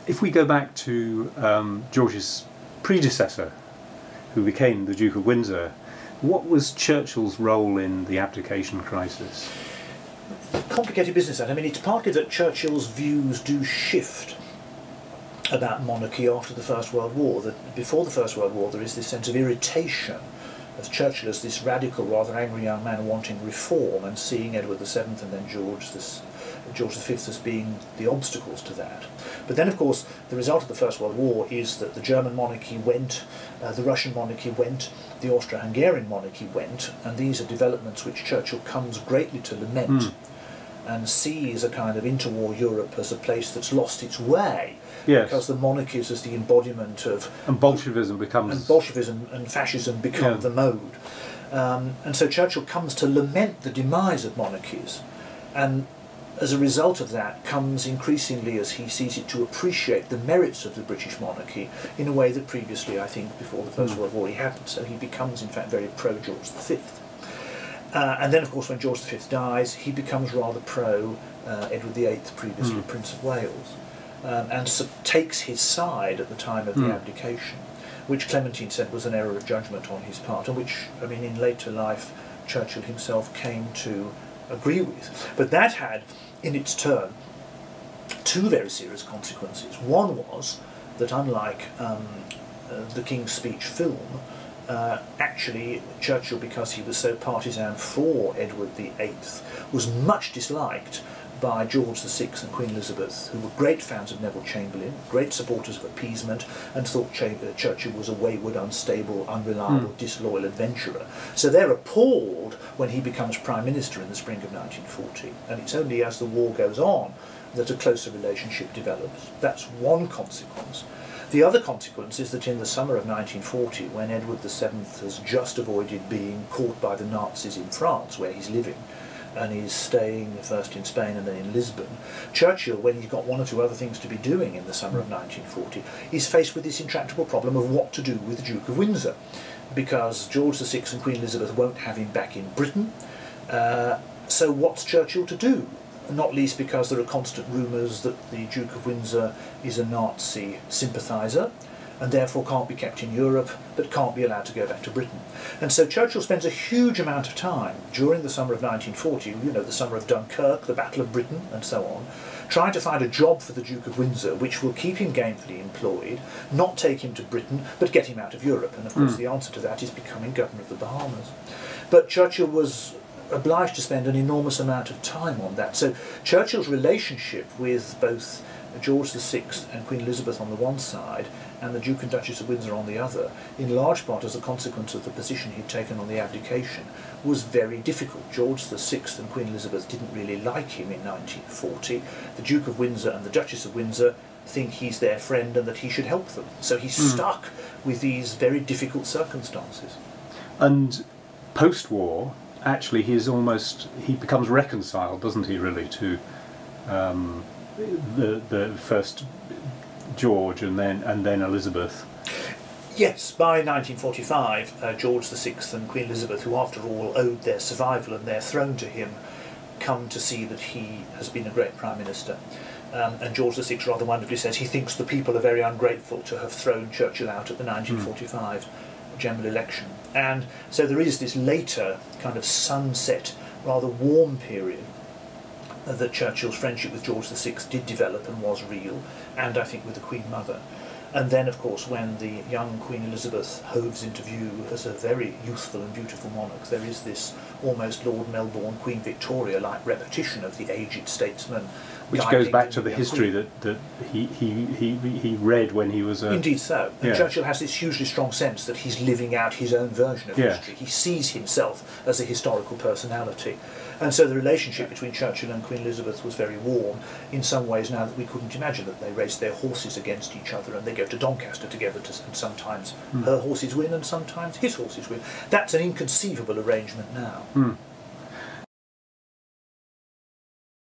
If we go back to George's predecessor, who became the Duke of Windsor, what was Churchill's role in the abdication crisis? Complicated business, that. I mean, it's partly that Churchill's views do shift about monarchy after the First World War. That before the First World War there is this sense of irritation as Churchill as this radical, rather angry young man wanting reform and seeing Edward VII and then George V as being the obstacles to that. But then, of course, the result of the First World War is that the German monarchy went, the Russian monarchy went, the Austro-Hungarian monarchy went, and these are developments which Churchill comes greatly to lament and sees a kind of interwar Europe as a place that's lost its way. Yes. Because the monarchies as the embodiment of... And Bolshevism becomes... And Bolshevism and fascism become the mode. And so Churchill comes to lament the demise of monarchies. And as a result of that comes increasingly, as he sees it, to appreciate the merits of the British monarchy in a way that previously, I think, before the First World War he hadn't. So he becomes, in fact, very pro-George V. And then, of course, when George V dies, he becomes rather pro-Edward VIII, previously Prince of Wales. And takes his side at the time of the abdication, which Clementine said was an error of judgment on his part, and which, I mean, in later life, Churchill himself came to agree with. But that had, in its turn, two very serious consequences. One was that, unlike the King's Speech film, actually Churchill, because he was so partisan for Edward VIII, was much disliked by George VI and Queen Elizabeth, who were great fans of Neville Chamberlain, great supporters of appeasement, and thought Churchill was a wayward, unstable, unreliable, disloyal adventurer. So they're appalled when he becomes Prime Minister in the spring of 1940, and it's only as the war goes on that a closer relationship develops. That's one consequence. The other consequence is that in the summer of 1940, when Edward VII has just avoided being caught by the Nazis in France, where he's living, and he's staying first in Spain and then in Lisbon, Churchill, when he's got one or two other things to be doing in the summer of 1940, is faced with this intractable problem of what to do with the Duke of Windsor, because George VI and Queen Elizabeth won't have him back in Britain. So what's Churchill to do? Not least because there are constant rumours that the Duke of Windsor is a Nazi sympathiser, and therefore can't be kept in Europe, but can't be allowed to go back to Britain. And so Churchill spends a huge amount of time during the summer of 1940, you know, the summer of Dunkirk, the Battle of Britain, and so on, trying to find a job for the Duke of Windsor which will keep him gainfully employed, not take him to Britain, but get him out of Europe. And of course the answer to that is becoming Governor of the Bahamas. But Churchill was obliged to spend an enormous amount of time on that. So Churchill's relationship with both George VI and Queen Elizabeth on the one side and the Duke and Duchess of Windsor on the other, in large part as a consequence of the position he'd taken on the abdication, was very difficult. George VI and Queen Elizabeth didn't really like him in 1940. The Duke of Windsor and the Duchess of Windsor think he's their friend and that he should help them. So he's stuck with these very difficult circumstances. And post-war, actually, he becomes reconciled, doesn't he, really, to the first George and then Elizabeth. Yes, by 1945, George VI and Queen Elizabeth, who after all owed their survival and their throne to him, come to see that he has been a great Prime Minister. And George VI rather wonderfully says he thinks the people are very ungrateful to have thrown Churchill out at the 1945 general election. And so there is this later kind of sunset, rather warm period that Churchill's friendship with George VI did develop and was real, and I think with the Queen Mother. And then, of course, when the young Queen Elizabeth hoves into view as a very youthful and beautiful monarch, there is this almost Lord Melbourne, Queen Victoria-like repetition of the aged statesman. Which goes back to the history that he read when he was a... Indeed so. And Churchill has this hugely strong sense that he's living out his own version of history. He sees himself as a historical personality. And so the relationship between Churchill and Queen Elizabeth was very warm, in some ways now that we couldn't imagine that they race their horses against each other and they go to Doncaster together, and sometimes her horses win and sometimes his horses win. That's an inconceivable arrangement now.